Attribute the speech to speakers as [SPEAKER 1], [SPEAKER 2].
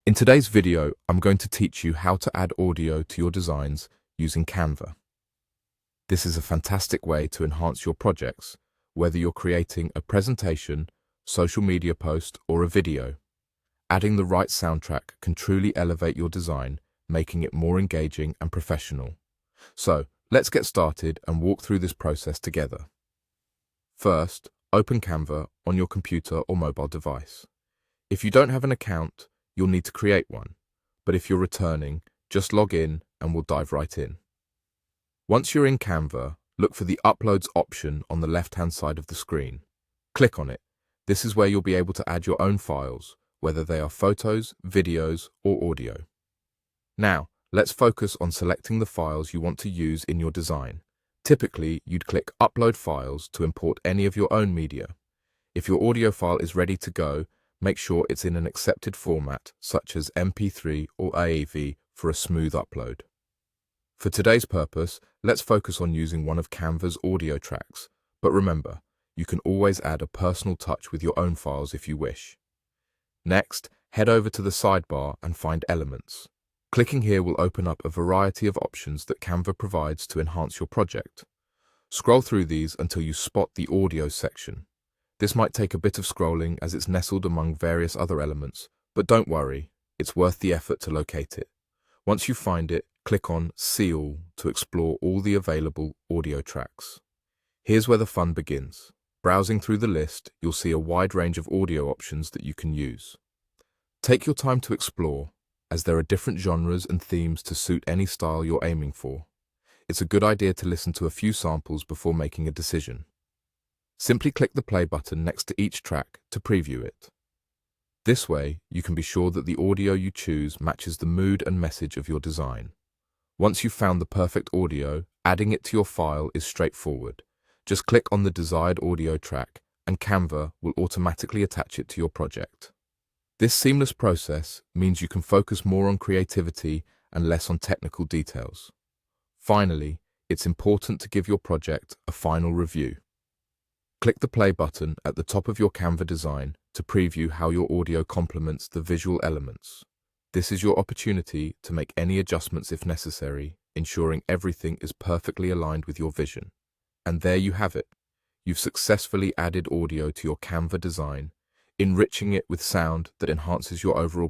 [SPEAKER 1] In today's video, I'm going to teach you how to add audio to your designs using Canva. This is a fantastic way to enhance your projects, whether you're creating a presentation, social media post, or a video. Adding the right soundtrack can truly elevate your design, making it more engaging and professional. So, let's get started and walk through this process together. First, open Canva on your computer or mobile device. If you don't have an account, you'll need to create one, but if you're returning, just log in and we'll dive right in. Once you're in Canva, look for the Uploads option on the left-hand side of the screen. Click on it. This is where you'll be able to add your own files, whether they are photos, videos, or audio. Now, let's focus on selecting the files you want to use in your design. Typically, you'd click Upload Files to import any of your own media. If your audio file is ready to go, make sure it's in an accepted format such as MP3 or AAV for a smooth upload. For today's purpose, let's focus on using one of Canva's audio tracks, but remember, you can always add a personal touch with your own files if you wish. Next, head over to the sidebar and find Elements. Clicking here will open up a variety of options that Canva provides to enhance your project. Scroll through these until you spot the Audio section. This might take a bit of scrolling as it's nestled among various other elements, but don't worry, it's worth the effort to locate it. Once you find it, click on See All to explore all the available audio tracks. Here's where the fun begins. Browsing through the list, you'll see a wide range of audio options that you can use. Take your time to explore, as there are different genres and themes to suit any style you're aiming for. It's a good idea to listen to a few samples before making a decision. Simply click the play button next to each track to preview it. This way, you can be sure that the audio you choose matches the mood and message of your design. Once you've found the perfect audio, adding it to your file is straightforward. Just click on the desired audio track, and Canva will automatically attach it to your project. This seamless process means you can focus more on creativity and less on technical details. Finally, it's important to give your project a final review. Click the play button at the top of your Canva design to preview how your audio complements the visual elements. This is your opportunity to make any adjustments if necessary, ensuring everything is perfectly aligned with your vision. And there you have it. You've successfully added audio to your Canva design, enriching it with sound that enhances your overall